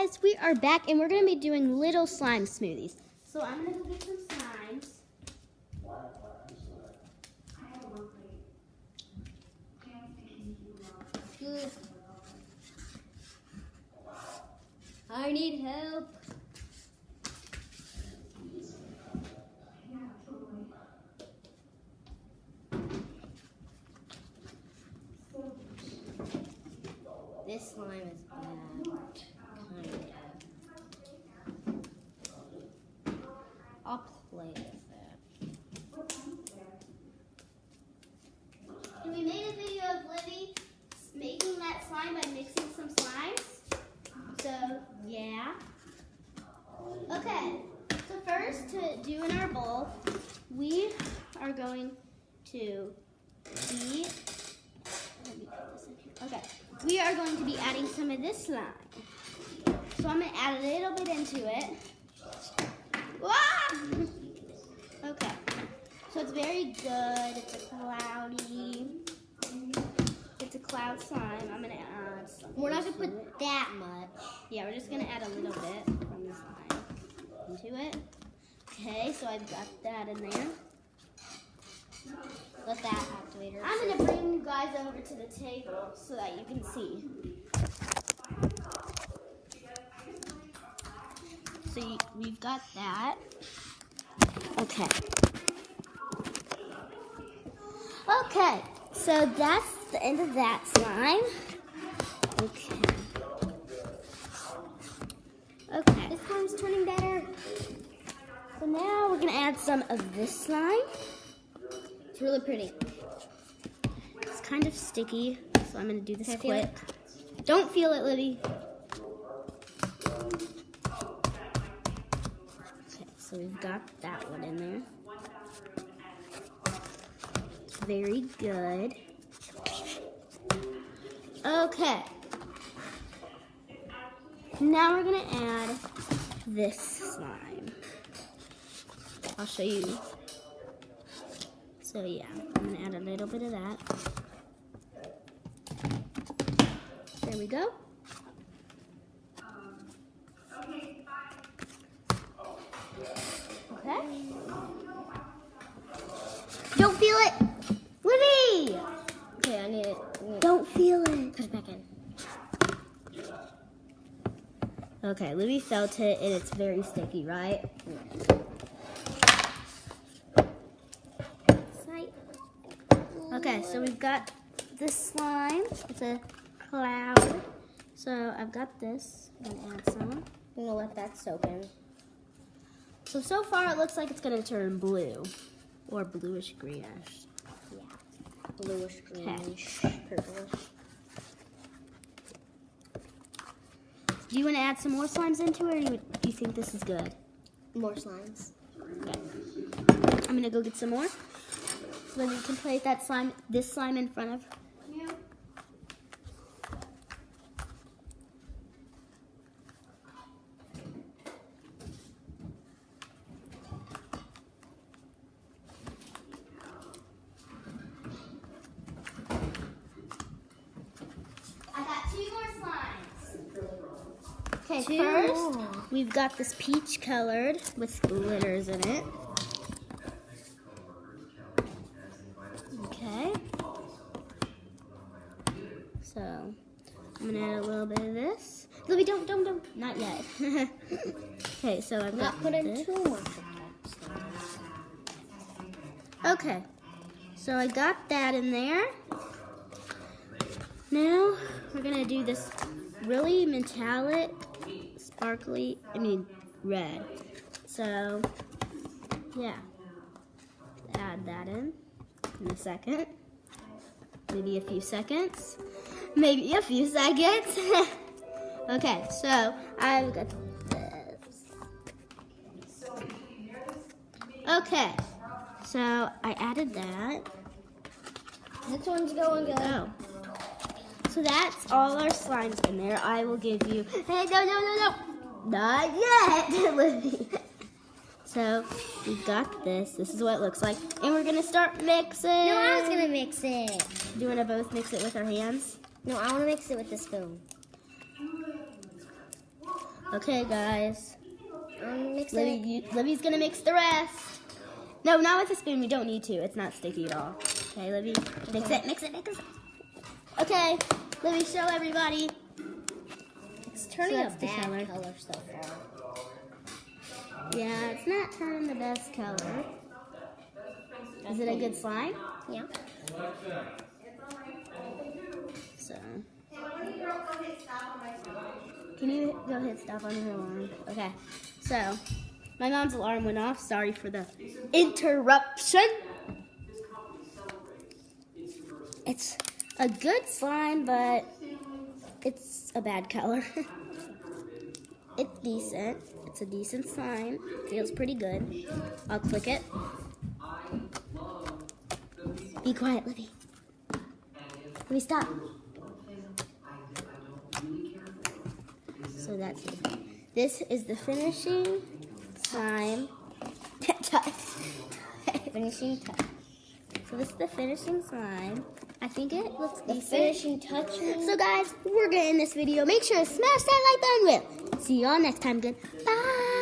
guys, we are back and we're going to be doing little slime smoothies. So I'm going to go get some slimes. I need help. This slime is bad. I'll play with it. And we made a video of Libby making that slime by mixing some slimes. So, yeah. Okay, so first to do in our bowl, we are going to be, okay, we are going to be adding some of this slime. So I'm going to add a little bit into it. Wah! Okay, so it's very good. It's a cloudy, it's a cloud slime. I'm going to add some. We're not going to put that much. Yeah, we're just going to add a little bit from the slime into it. Okay, so I've got that in there. Let that activate her. I'm going to bring you guys over to the table so that you can see. So we've got that. Okay. Okay, so that's the end of that slime. Okay. Okay. This slime's turning better. So now we're going to add some of this slime. It's really pretty. It's kind of sticky, so I'm going to do this quick. Don't feel it, Libby. Okay, so we've got that one in there. It's very good. Okay. Now we're going to add this slime. I'll show you. So yeah, I'm going to add a little bit of that. There we go. Okay. Don't feel it! Libby! Okay, I need it. Don't feel it. Put it back in. Okay, Libby felt it and it's very sticky, right? Okay, so we've got this slime. It's a cloud. So I've got this. I'm going to add some. I'm going to let that soak in. So far it looks like it's going to turn blue. Or bluish greenish. Yeah. Bluish greenish. Purplish. Do you want to add some more slimes into it, or do you think this is good? More slimes. Okay. I'm going to go get some more. So then you can place that slime, this slime in front of you. I got 2 more slimes. Okay, first we've got this peach colored with glitters in it. Okay, so I'm gonna add a little bit of this. Libby, don't, not yet. Okay, so I've got this. Too much. Okay, so I got that in there. Now we're gonna do this really metallic, sparkly, red. So yeah, add that in a second. Maybe a few seconds. Maybe a few seconds. Okay, so I've got this. Okay, so I added that. This one's going good. Oh. So that's all our slimes in there. I will give you. Hey, no. Not yet, Libby. So we've got this. This is what it looks like. And we're going to start mixing. No, I was going to mix it. Do you want to both mix it with our hands? No, I want to mix it with the spoon. Okay, guys. Mix it. Libby's gonna mix the rest. No, not with a spoon. We don't need to. It's not sticky at all. Okay, Libby. Mix it, mix it, mix it. Okay, Libby, show everybody. It's turning So a that's the bad color. color so far. Yeah, it's not turning the best color. Is it a good slime? Yeah. So, can you go hit stop on her alarm? Okay. So, my mom's alarm went off. Sorry for the interruption. It's a good slime, but it's a bad color. It's decent. It's a decent slime. Feels pretty good. I'll click it. Be quiet, Libby. Let me stop. So that's it. This is the finishing slime touch. Finishing touch. So this is the finishing slime. I think it looks decent. Finishing touch. So guys, we're gonna end this video. Make sure to smash that like button. We'll see you all next time. Good. Bye.